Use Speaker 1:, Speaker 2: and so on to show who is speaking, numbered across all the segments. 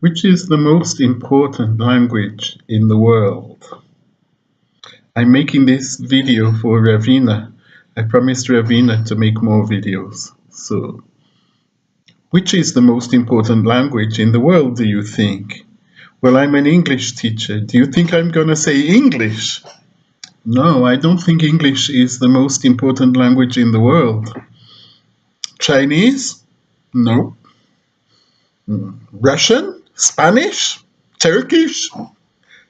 Speaker 1: Which is the most important language in the world? I'm making this video for Raveena. I promised Raveena to make more videos. So, which is the most important language in the world, do you think? Well, I'm an English teacher. Do you think I'm gonna say English? No, I don't think English is the most important language in the world. Chinese? No. Russian? Spanish? Turkish?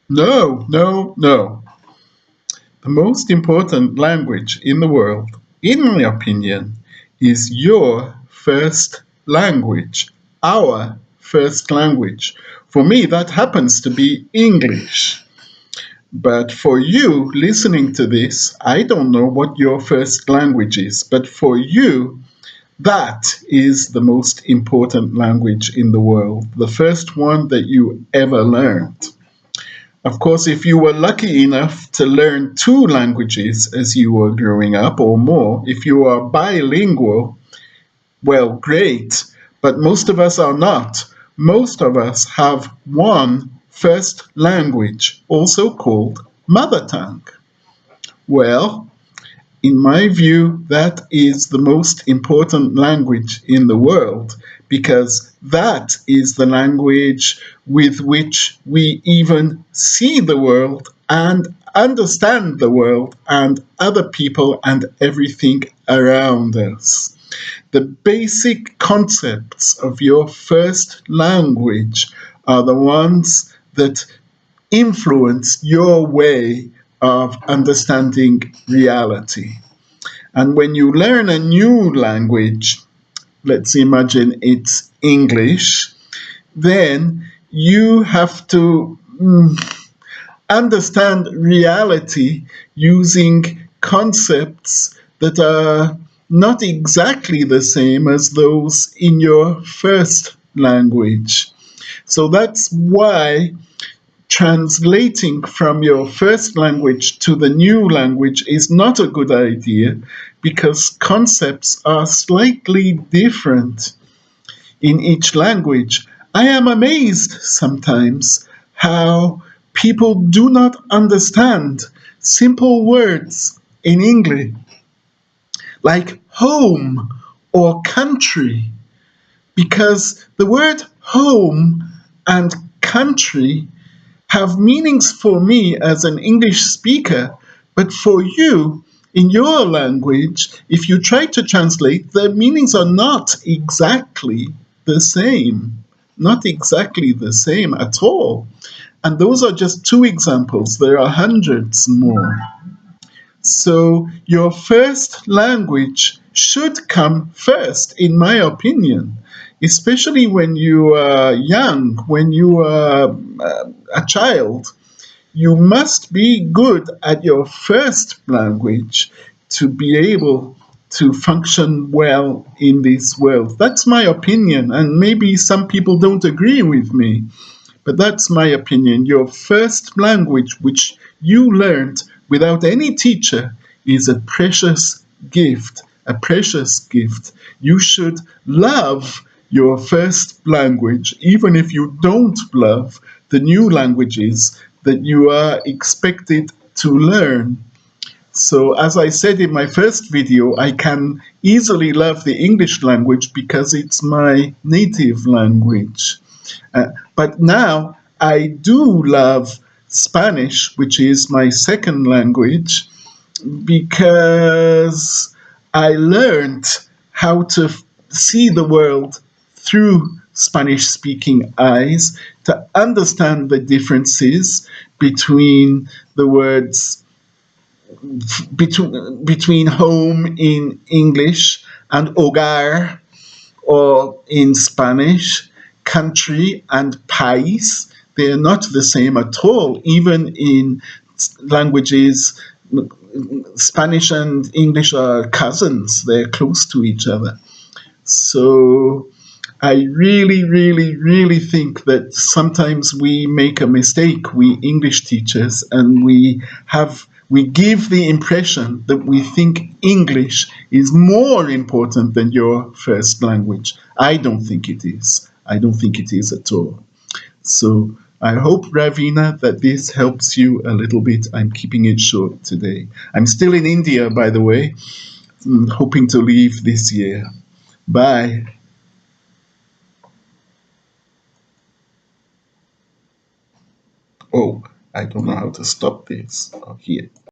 Speaker 1: No, no, no. The most important language in the world, in my opinion, is your first language, our first language. For me, that happens to be English. But for you listening to this, I don't know what your first language is, but for you, that is the most important language in the world, the first one that you ever learned. Of course, if you were lucky enough to learn two languages as you were growing up or more, if you are bilingual, well, great. But most of us are not. Most of us have one first language, also called mother tongue. Well, in my view, that is the most important language in the world because that is the language with which we even see the world and understand the world and other people and everything around us. The basic concepts of your first language are the ones that influence your way of understanding reality. And when you learn a new language, let's imagine it's English, then you have to understand reality using concepts that are not exactly the same as those in your first language. So that's why translating from your first language to the new language is not a good idea because concepts are slightly different in each language. I am amazed sometimes how people do not understand simple words in English like home or country because the word home and country have meanings for me as an English speaker, but for you, in your language, if you try to translate, the meanings are not exactly the same. Not exactly the same at all. And those are just two examples. There are hundreds more. So your first language should come first, in my opinion, especially when you are young, when you are a child. You must be good at your first language to be able to function well in this world. That's my opinion, and maybe some people don't agree with me. But that's my opinion. Your first language, which you learned without any teacher, is a precious gift. A precious gift. You should love your first language, even if you don't love the new languages that you are expected to learn. So, as I said in my first video, I can easily love the English language because it's my native language. But now I do love Spanish, which is my second language, because I learned how to see the world through Spanish speaking eyes, to understand the differences between the words between home in English and hogar or in Spanish, country and país. They are not the same at all. Even in languages, Spanish and English are cousins. They're close to each other. So I really, really, really think that sometimes we make a mistake, we English teachers, and we give the impression that we think English is more important than your first language. I don't think it is. I don't think it is at all. So I hope, Ravina, that this helps you a little bit. I'm keeping it short today. I'm still in India, by the way, hoping to leave this year. Bye. Oh, I don't know how to stop this. Oh, here.